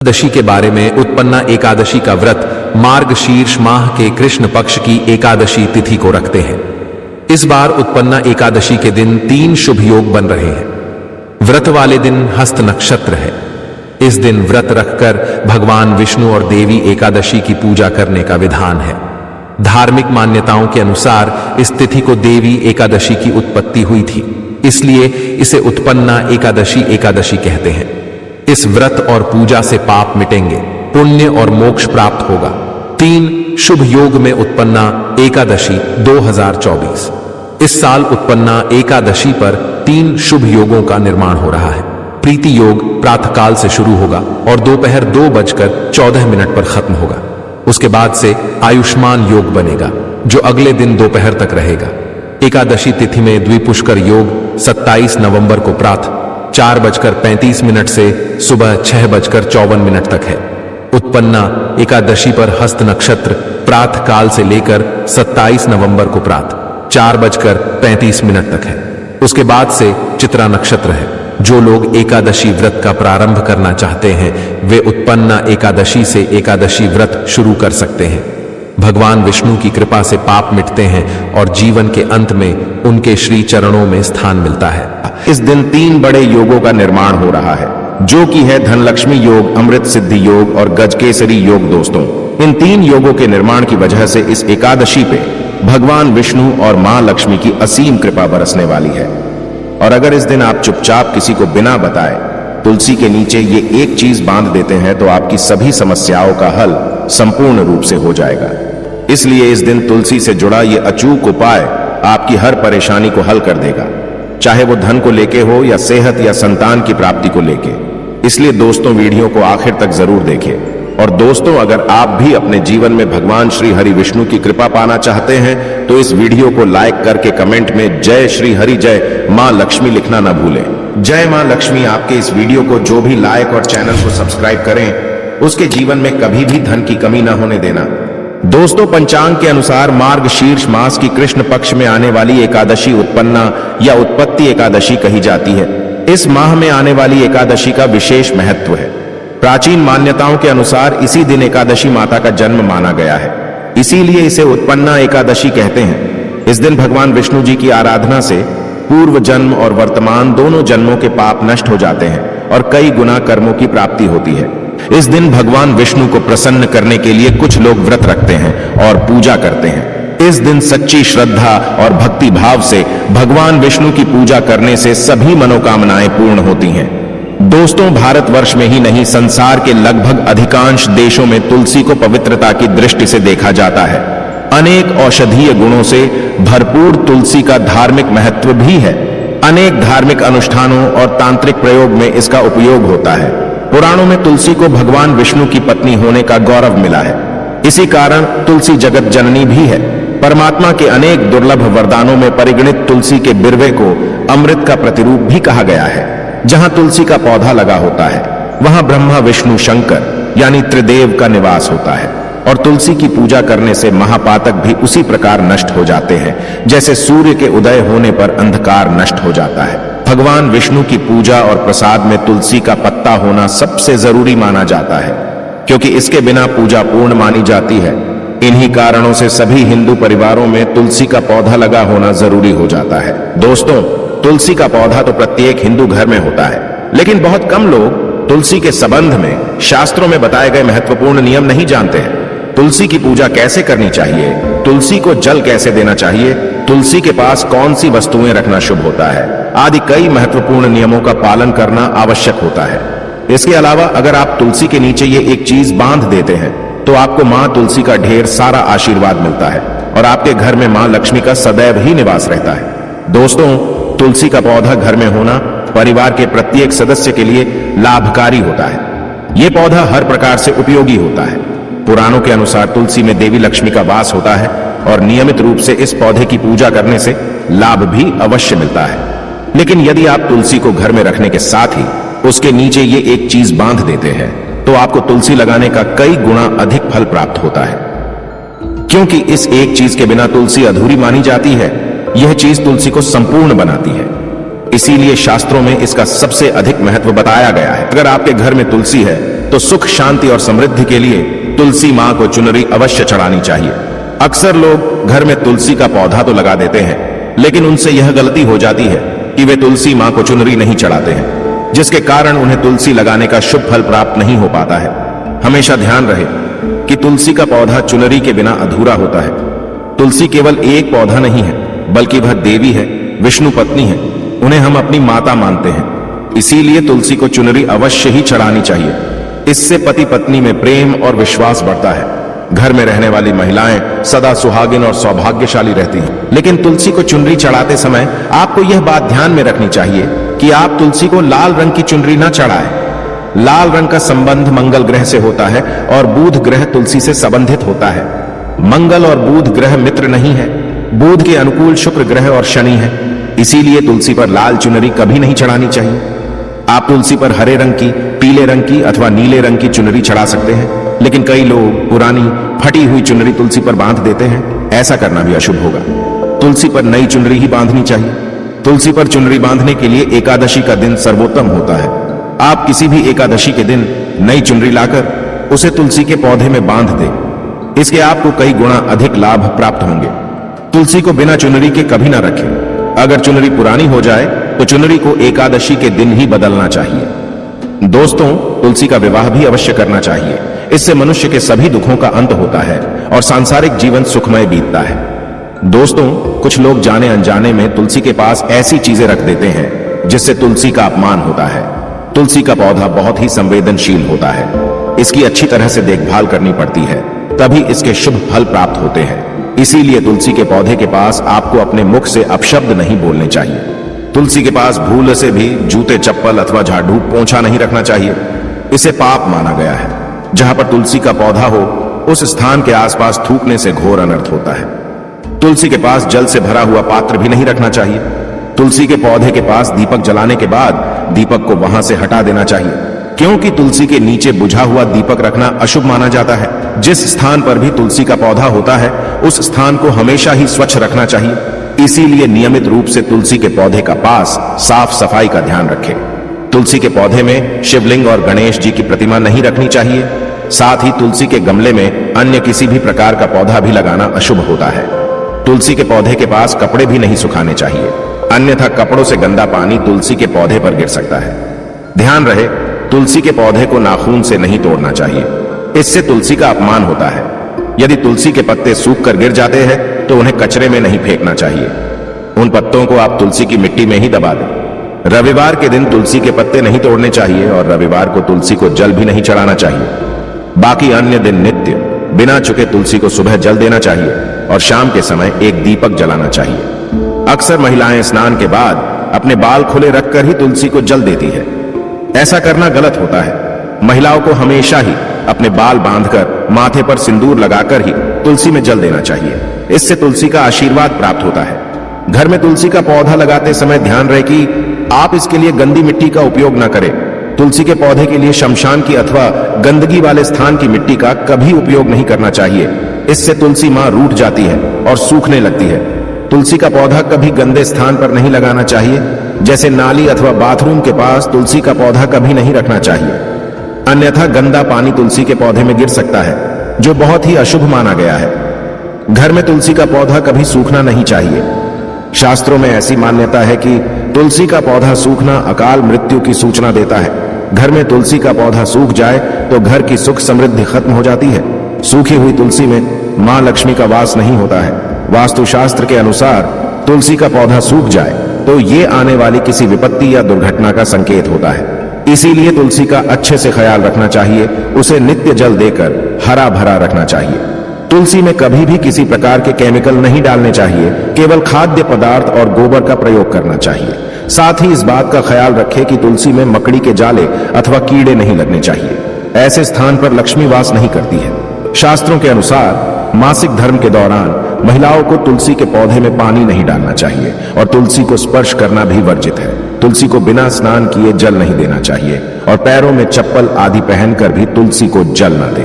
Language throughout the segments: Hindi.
एकादशी के बारे में उत्पन्ना एकादशी का व्रत मार्गशीर्ष माह के कृष्ण पक्ष की एकादशी तिथि को रखते हैं। इस बार उत्पन्ना एकादशी के दिन 3 शुभ योग बन रहे हैं। व्रत वाले दिन हस्त नक्षत्र है। इस दिन व्रत रखकर भगवान विष्णु और देवी एकादशी की पूजा करने का विधान है। धार्मिक मान्यताओं के अनुसार इस तिथि को देवी एकादशी की उत्पत्ति हुई थी, इसलिए इसे उत्पन्ना एकादशी कहते हैं। इस व्रत और पूजा से पाप मिटेंगे, पुण्य और मोक्ष प्राप्त होगा। 3 शुभ योग में उत्पन्ना एकादशी 2024। इस साल उत्पन्ना एकादशी पर 3 शुभ योगों का निर्माण हो रहा है। प्रीति योग प्रातःकाल से शुरू होगा और दोपहर 2:14 पर खत्म होगा। उसके बाद से आयुष्मान योग बनेगा, जो अगले दिन दोपहर तक रहेगा। एकादशी तिथि में द्विपुष्कर योग 27 नवंबर को प्रातः 4:35 से सुबह 6:54 तक है। उत्पन्ना एकादशी पर हस्त नक्षत्र प्रातः काल से लेकर 27 नवंबर को प्रातः 4:35 तक है। उसके बाद से चित्रा नक्षत्र है। जो लोग एकादशी व्रत का प्रारंभ करना चाहते हैं वे उत्पन्ना एकादशी से एकादशी व्रत शुरू कर सकते हैं। भगवान विष्णु की कृपा से पाप मिटते हैं और जीवन के अंत में उनके श्री चरणों में स्थान मिलता है। इस दिन 3 बड़े योगों का निर्माण हो रहा है, जो कि है धनलक्ष्मी योग, अमृत सिद्धि योग और गजकेसरी योग। दोस्तों, इन 3 योगों के निर्माण की वजह से इस एकादशी पे भगवान विष्णु और मां लक्ष्मी की असीम कृपा बरसने वाली है। और अगर इस दिन आप चुपचाप किसी को बिना बताए तुलसी के नीचे ये एक चीज बांध देते हैं तो आपकी सभी समस्याओं का हल संपूर्ण रूप से हो जाएगा। इसलिए इस दिन तुलसी से जुड़ा ये अचूक उपाय आपकी हर परेशानी को हल कर देगा, चाहे वो धन को लेके हो या सेहत या संतान की प्राप्ति को लेके। इसलिए दोस्तों, वीडियो को आखिर तक जरूर देखें। और दोस्तों, अगर आप भी अपने जीवन में भगवान श्री हरि विष्णु की कृपा पाना चाहते हैं तो इस वीडियो को लाइक करके कमेंट में जय श्री हरि, जय मां लक्ष्मी लिखना ना भूलें। जय मां लक्ष्मी आपके इस वीडियो को जो भी लाइक और चैनल को सब्सक्राइब करें उसके जीवन में कभी भी धन की कमी ना होने देना। दोस्तों, पंचांग के अनुसार मार्गशीर्ष मास की कृष्ण पक्ष में आने वाली एकादशी उत्पन्ना या उत्पत्ति एकादशी कही जाती है। इस माह में आने वाली एकादशी का विशेष महत्व है। प्राचीन मान्यताओं के अनुसार इसी दिन एकादशी माता का जन्म माना गया है, इसीलिए इसे उत्पन्ना एकादशी कहते हैं। इस दिन भगवान विष्णु जी की आराधना से पूर्व जन्म और वर्तमान दोनों जन्मों के पाप नष्ट हो जाते हैं और कई गुना कर्मों की प्राप्ति होती है। इस दिन भगवान विष्णु को प्रसन्न करने के लिए कुछ लोग व्रत रखते हैं और पूजा करते हैं। इस दिन सच्ची श्रद्धा और भक्ति भाव से भगवान विष्णु की पूजा करने से सभी मनोकामनाएं पूर्ण होती हैं। दोस्तों, भारतवर्ष में ही नहीं, संसार के लगभग अधिकांश देशों में तुलसी को पवित्रता की दृष्टि से देखा जाता है। अनेक औषधीय गुणों से भरपूर तुलसी का धार्मिक महत्व भी है। अनेक धार्मिक अनुष्ठानों और तांत्रिक प्रयोग में इसका उपयोग होता है। पुराणों में तुलसी को भगवान विष्णु की पत्नी होने का गौरव मिला है। इसी कारण तुलसी जगत जननी भी है। परमात्मा के अनेक दुर्लभ वरदानों में परिगणित तुलसी के बिरवे को अमृत का प्रतिरूप भी कहा गया है। जहां तुलसी का पौधा लगा होता है वहां ब्रह्मा विष्णु शंकर यानी त्रिदेव का निवास होता है। और तुलसी की पूजा करने से महापातक भी उसी प्रकार नष्ट हो जाते हैं जैसे सूर्य के उदय होने पर अंधकार नष्ट हो जाता है। भगवान विष्णु की पूजा और प्रसाद में तुलसी का पत्ता होना सबसे जरूरी माना जाता है, क्योंकि इसके बिना पूजा पूर्ण मानी जाती है। इन्हीं कारणों से सभी हिंदू परिवारों में तुलसी का पौधा लगा होना जरूरी हो जाता है। दोस्तों, तुलसी का पौधा तो प्रत्येक हिंदू घर में होता है, लेकिन बहुत कम लोग तुलसी के संबंध में शास्त्रों में बताए गए महत्वपूर्ण नियम नहीं जानते हैं। तुलसी की पूजा कैसे करनी चाहिए, तुलसी को जल कैसे देना चाहिए, तुलसी के पास कौन सी वस्तुएं रखना शुभ होता है, आदि कई महत्वपूर्ण नियमों का पालन करना आवश्यक होता है। इसके अलावा अगर आप तुलसी के नीचे ये एक चीज बांध देते हैं तो आपको मां तुलसी का ढेर सारा आशीर्वाद मिलता है और आपके घर में मां लक्ष्मी का सदैव ही निवास रहता है। दोस्तों, तुलसी का पौधा घर में होना परिवार के प्रत्येक सदस्य के लिए लाभकारी होता है। यह पौधा हर प्रकार से उपयोगी होता है। पुराणों के अनुसार तुलसी में देवी लक्ष्मी का वास होता है और नियमित रूप से इस पौधे की पूजा करने से लाभ भी अवश्य मिलता है। लेकिन यदि आप तुलसी को घर में रखने के साथ ही उसके नीचे ये एक चीज बांध देते हैं तो आपको तुलसी लगाने का कई गुना अधिक फल प्राप्त होता है, क्योंकि इस एक चीज के बिना तुलसी अधूरी मानी जाती है। यह चीज तुलसी को संपूर्ण बनाती है। इसीलिए शास्त्रों में इसका सबसे अधिक महत्व बताया गया है। अगर आपके घर में तुलसी है तो सुख शांति और समृद्धि के लिए तुलसी मां को चुनरी अवश्य चढ़ानी चाहिए। अक्सर लोग घर में तुलसी का पौधा तो लगा देते हैं, लेकिन उनसे यह गलती हो जाती है कि वे तुलसी मां को चुनरी नहीं चढ़ाते हैं, जिसके कारण उन्हें तुलसी लगाने का शुभ फल प्राप्त नहीं हो पाता है। हमेशा ध्यान रहे कि तुलसी का पौधा चुनरी के बिना अधूरा होता है। तुलसी केवल एक पौधा नहीं है, बल्कि वह देवी है, विष्णु पत्नी है। उन्हें हम अपनी माता मानते हैं, इसीलिए तुलसी को चुनरी अवश्य ही चढ़ानी चाहिए। इससे पति पत्नी में प्रेम और विश्वास बढ़ता है। घर में रहने वाली महिलाएं सदा सुहागिन और सौभाग्यशाली रहती हैं। लेकिन तुलसी को चुनरी चढ़ाते समय आपको यह बात ध्यान में रखनी चाहिए कि आप तुलसी को लाल रंग की चुनरी न चढ़ाएं। लाल रंग का संबंध मंगल ग्रह से होता है और बुध ग्रह तुलसी से संबंधित होता है। मंगल और बुध ग्रह मित्र नहीं है। बुध के अनुकूल शुक्र ग्रह और शनि है, इसीलिए तुलसी पर लाल चुनरी कभी नहीं चढ़ानी चाहिए। आप तुलसी पर हरे रंग की, पीले रंग की अथवा नीले रंग की चुनरी चढ़ा सकते हैं, लेकिन कई लोग पुरानी फटी हुई चुनरी तुलसी पर बांध देते हैं। ऐसा करना भी अशुभ होगा। तुलसी पर नई चुनरी ही बांधनी चाहिए। तुलसी पर चुनरी बांधने के लिए एकादशी का दिन सर्वोत्तम होता है। आप किसी भी एकादशी के दिन नई चुनरी लाकर उसे तुलसी के पौधे में बांध दें। इसके आपको कई गुना अधिक लाभ प्राप्त होंगे। तुलसी को बिना चुनरी के कभी ना रखें। अगर चुनरी पुरानी हो जाए तो चुनरी को एकादशी के दिन ही बदलना चाहिए। दोस्तों, तुलसी का विवाह भी अवश्य करना चाहिए। इससे मनुष्य के सभी दुखों का अंत होता है और सांसारिक जीवन सुखमय बीतता है। दोस्तों, कुछ लोग जाने अनजाने में तुलसी के पास ऐसी चीजें रख देते हैं जिससे तुलसी का अपमान होता है। तुलसी का पौधा बहुत ही संवेदनशील होता है। इसकी अच्छी तरह से देखभाल करनी पड़ती है, तभी इसके शुभ फल प्राप्त होते हैं। इसीलिए तुलसी के पौधे के पास आपको अपने मुख से अपशब्द नहीं बोलने चाहिए। तुलसी के पास भूल से भी जूते, चप्पल अथवा झाड़ू, पोंछा नहीं रखना चाहिए। इसे पाप माना गया है। जहां पर तुलसी का पौधा हो, उस स्थान के आसपास थूकने से घोर अनर्थ होता है। तुलसी के पास जल से भरा हुआ पात्र भी नहीं रखना चाहिए। तुलसी के पौधे के पास दीपक जलाने के बाद दीपक को वहां से हटा देना चाहिए, क्योंकि तुलसी के नीचे बुझा हुआ दीपक रखना अशुभ माना जाता है। जिस स्थान पर भी तुलसी का पौधा होता है, उस स्थान को हमेशा ही स्वच्छ रखना चाहिए। इसीलिए नियमित रूप से तुलसी के पौधे का पास साफ सफाई का ध्यान रखें। तुलसी के पौधे में शिवलिंग और गणेश जी की प्रतिमा नहीं रखनी चाहिए। साथ ही तुलसी के गमले में अन्य किसी भी प्रकार का पौधा भी लगाना अशुभ होता है। तुलसी के पौधे के पास कपड़े भी नहीं सुखाने चाहिए, अन्यथा कपड़ों से गंदा पानी तुलसी के पौधे पर गिर सकता है। ध्यान रहे, तुलसी के पौधे को नाखून से नहीं तोड़ना चाहिए, इससे तुलसी का अपमान होता है। यदि तुलसी के पत्ते सूख कर गिर जाते हैं तो उन्हें कचरे में नहीं फेंकना चाहिए। उन पत्तों को आप तुलसी की मिट्टी में ही दबा दें। रविवार के दिन तुलसी के पत्ते नहीं तोड़ने चाहिए और रविवार को तुलसी को जल भी नहीं चढ़ाना चाहिए। बाकी अन्य दिन नित्य बिना चुके तुलसी को सुबह जल देना चाहिए और शाम के समय एक दीपक जलाना चाहिए। अक्सर महिलाएं स्नान के बाद अपने बाल खुले रखकर ही तुलसी को जल देती है। ऐसा करना गलत होता है। महिलाओं को हमेशा ही अपने बाल बांधकर माथे पर सिंदूर लगाकर ही तुलसी में जल देना चाहिए। इससे तुलसी का आशीर्वाद प्राप्त होता है। घर में तुलसी का पौधा लगाते समय ध्यान रहे कि आप इसके लिए गंदी मिट्टी का उपयोग न करें। तुलसी के पौधे के लिए शमशान की अथवा गंदगी वाले स्थान की मिट्टी का कभी उपयोग नहीं करना चाहिए। इससे तुलसी मां रूठ जाती है और सूखने लगती है। तुलसी का पौधा कभी गंदे स्थान पर नहीं लगाना चाहिए, जैसे नाली अथवा बाथरूम के पास तुलसी का पौधा कभी नहीं रखना चाहिए, अन्यथा गंदा पानी तुलसी के पौधे में गिर सकता है, जो बहुत ही अशुभ माना गया है। घर में तुलसी का पौधा कभी सूखना नहीं चाहिए। शास्त्रों में ऐसी मान्यता है कि तुलसी का पौधा सूखना अकाल मृत्यु की सूचना देता है। घर में तुलसी का पौधा सूख जाए तो घर की सुख समृद्धि खत्म हो जाती है। सूखी हुई तुलसी में मां लक्ष्मी का वास नहीं होता है। वास्तुशास्त्र के अनुसार तुलसी का पौधा सूख जाए तो ये आने वाली किसी विपत्ति या दुर्घटना का संकेत होता है। इसीलिए तुलसी का अच्छे से ख्याल रखना चाहिए। उसे नित्य जल देकर हरा भरा रखना चाहिए। तुलसी में कभी भी किसी प्रकार के केमिकल नहीं डालने चाहिए, केवल खाद्य पदार्थ और गोबर का प्रयोग करना चाहिए। साथ ही इस बात का ख्याल रखें कि तुलसी में मकड़ी के जाले अथवा कीड़े नहीं लगने चाहिए। ऐसे स्थान पर लक्ष्मी वास नहीं करती है। शास्त्रों के अनुसार मासिक धर्म के दौरान महिलाओं को तुलसी के पौधे में पानी नहीं डालना चाहिए और तुलसी को स्पर्श करना भी वर्जित है। तुलसी को बिना स्नान किए जल नहीं देना चाहिए और पैरों में चप्पल आदि पहनकर भी तुलसी को जल न दे।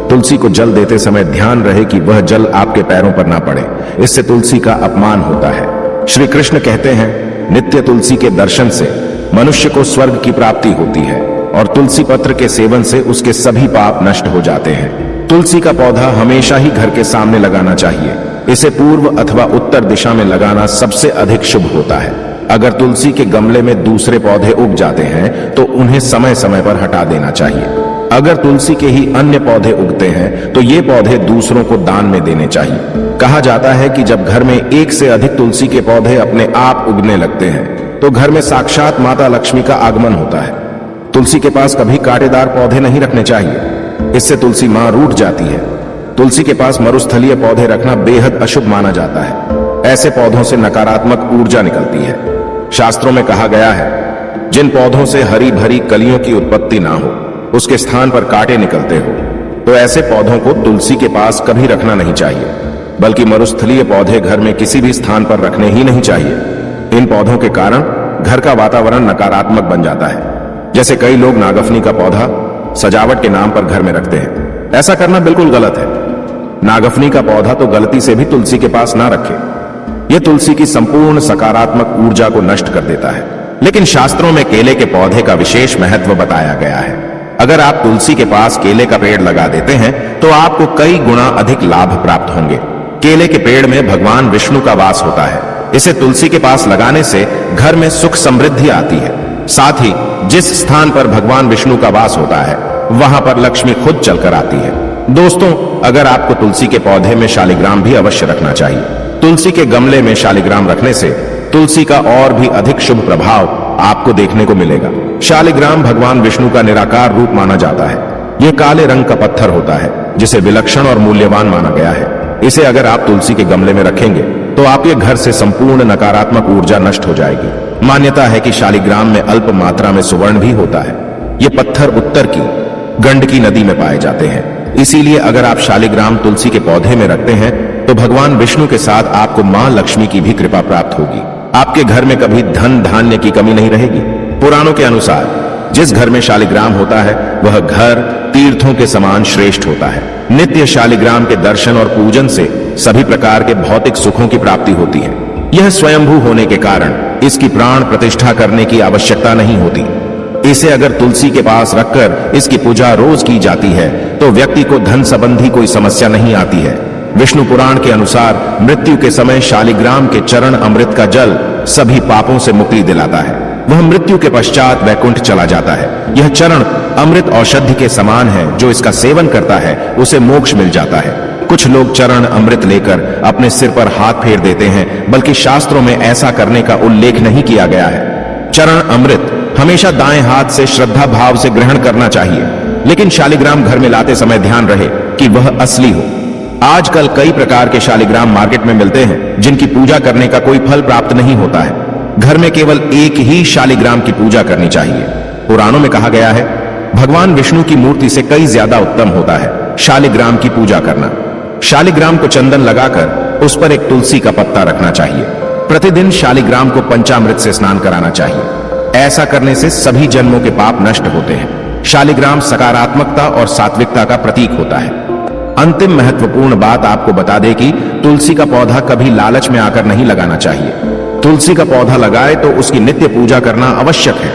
तुलसी को जल देते समय ध्यान रहे कि वह जल आपके पैरों पर ना पड़े, इससे तुलसी का अपमान होता है। श्री कृष्ण कहते हैं, नित्य तुलसी के दर्शन से मनुष्य को स्वर्ग की प्राप्ति होती है और तुलसी पत्र के सेवन से उसके सभी पाप नष्ट हो जाते हैं। तुलसी का पौधा हमेशा ही घर के सामने लगाना चाहिए। इसे पूर्व अथवा उत्तर दिशा में लगाना सबसे अधिक शुभ होता है। अगर तुलसी के गमले में दूसरे पौधे उग जाते हैं तो उन्हें समय समय पर हटा देना चाहिए। अगर तुलसी के ही अन्य पौधे उगते हैं तो ये पौधे दूसरों को दान में देने चाहिए। कहा जाता है कि जब घर में एक से अधिक तुलसी के पौधे अपने आप उगने लगते हैं तो घर में साक्षात माता लक्ष्मी का आगमन होता है। तुलसी के पास कभी कांटेदार पौधे नहीं रखने चाहिए, इससे तुलसी मां रूठ जाती है। तुलसी के पास मरुस्थलीय पौधे रखना बेहद अशुभ माना जाता है। ऐसे पौधों से नकारात्मक ऊर्जा निकलती है। शास्त्रों में कहा गया है, जिन पौधों से हरी भरी कलियों की उत्पत्ति ना हो, उसके स्थान पर कांटे निकलते हो, तो ऐसे पौधों को तुलसी के पास कभी रखना नहीं चाहिए। बल्कि मरुस्थलीय पौधे घर में किसी भी स्थान पर रखने ही नहीं चाहिए। इन पौधों के कारण घर का वातावरण नकारात्मक बन जाता है। जैसे कई लोग नागफनी का पौधा सजावट के नाम पर घर में रखते हैं। ऐसा करना बिल्कुल गलत है। नागफनी का पौधा तो गलती से भी तुलसी के पास ना रखें। यह तुलसी की संपूर्ण सकारात्मक ऊर्जा को नष्ट कर देता है। लेकिन शास्त्रों में केले के पौधे का विशेष महत्व बताया गया है। अगर आप तुलसी के पास केले का पेड़ लगा देते हैं तो आपको कई गुना अधिक लाभ प्राप्त होंगे। केले के पेड़ में भगवान विष्णु का वास होता है। इसे तुलसी के पास लगाने से घर में सुख समृद्धि आती है। साथ ही जिस स्थान पर भगवान विष्णु का वास होता है वहां पर लक्ष्मी खुद चलकर आती है। दोस्तों, अगर आपको तुलसी के पौधे में शालिग्राम भी अवश्य रखना चाहिए। तुलसी के गमले में शालिग्राम रखने से तुलसी का और भी अधिक शुभ प्रभाव आपको देखने को मिलेगा। शालिग्राम भगवान विष्णु का निराकार रूप माना जाता है। यह काले रंग का पत्थर होता है जिसे विलक्षण और मूल्यवान माना गया है। इसे अगर आप तुलसी के गमले में रखेंगे तो आपके घर से संपूर्ण नकारात्मक ऊर्जा नष्ट हो जाएगी। मान्यता है कि शालिग्राम में अल्प मात्रा में सुवर्ण भी होता है। ये पत्थर उत्तर की गंडकी नदी में पाए जाते हैं। इसीलिए अगर आप शालिग्राम तुलसी के पौधे में रखते हैं तो भगवान विष्णु के साथ आपको मां लक्ष्मी की भी कृपा प्राप्त होगी। आपके घर में कभी धन धान्य की कमी नहीं रहेगी। पुराणों के अनुसार जिस घर में शालिग्राम होता है वह घर तीर्थों के समान श्रेष्ठ होता है। नित्य शालिग्राम के दर्शन और पूजन से सभी प्रकार के भौतिक सुखों की प्राप्ति होती है। यह स्वयंभू होने के कारण इसकी प्राण प्रतिष्ठा करने की आवश्यकता नहीं होती। इसे अगर तुलसी के पास रखकर इसकी पूजा रोज की जाती है तो व्यक्ति को धन संबंधी कोई समस्या नहीं आती है। विष्णु पुराण के अनुसार मृत्यु के समय शालिग्राम के चरण अमृत का जल सभी पापों से मुक्ति दिलाता है। वह मृत्यु के पश्चात वैकुंठ चला जाता है। यह चरण अमृत औषधि के समान है। जो इसका सेवन करता है उसे मोक्ष मिल जाता है। कुछ लोग चरण अमृत लेकर अपने सिर पर हाथ फेर देते हैं, बल्कि शास्त्रों में ऐसा करने का उल्लेख नहीं किया गया है। चरण अमृत हमेशा दाएं हाथ से श्रद्धा भाव से ग्रहण करना चाहिए। लेकिन शालिग्राम घर में लाते समय ध्यान रहे कि वह असली हो। आजकल कई प्रकार के शालिग्राम मार्केट में मिलते हैं जिनकी पूजा करने का कोई फल प्राप्त नहीं होता है। घर में केवल एक ही शालिग्राम की पूजा करनी चाहिए। पुराणों में कहा गया है, भगवान विष्णु की मूर्ति से कई ज्यादा उत्तम होता है शालिग्राम की पूजा करना। शालिग्राम को चंदन लगाकर उस पर एक तुलसी का पत्ता रखना चाहिए। प्रतिदिन शालिग्राम को पंचामृत से स्नान कराना चाहिए। ऐसा करने से सभी जन्मों के पाप नष्ट होते हैं। शालिग्राम सकारात्मकता और सात्विकता का प्रतीक होता है। अंतिम महत्वपूर्ण बात आपको बता दें कि तुलसी का पौधा कभी लालच में आकर नहीं लगाना चाहिए। तुलसी का पौधा लगाए तो उसकी नित्य पूजा करना आवश्यक है।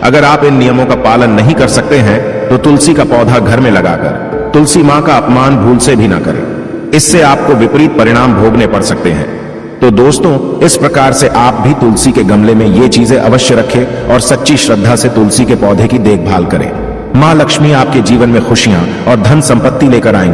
अगर आप इन नियमों का पालन नहीं कर सकते हैं तो तुलसी का पौधा घर में लगाकर तुलसी मां का अपमान भूल से भी ना करें। इससे आपको विपरीत परिणाम भोगने पड़ सकते हैं। तो दोस्तों, इस प्रकार से आप भी तुलसी के गमले में ये चीजें अवश्य रखें और सच्ची श्रद्धा से तुलसी के पौधे की देखभाल करें। मां लक्ष्मी आपके जीवन में खुशियां और धन संपत्ति लेकर आएंगी।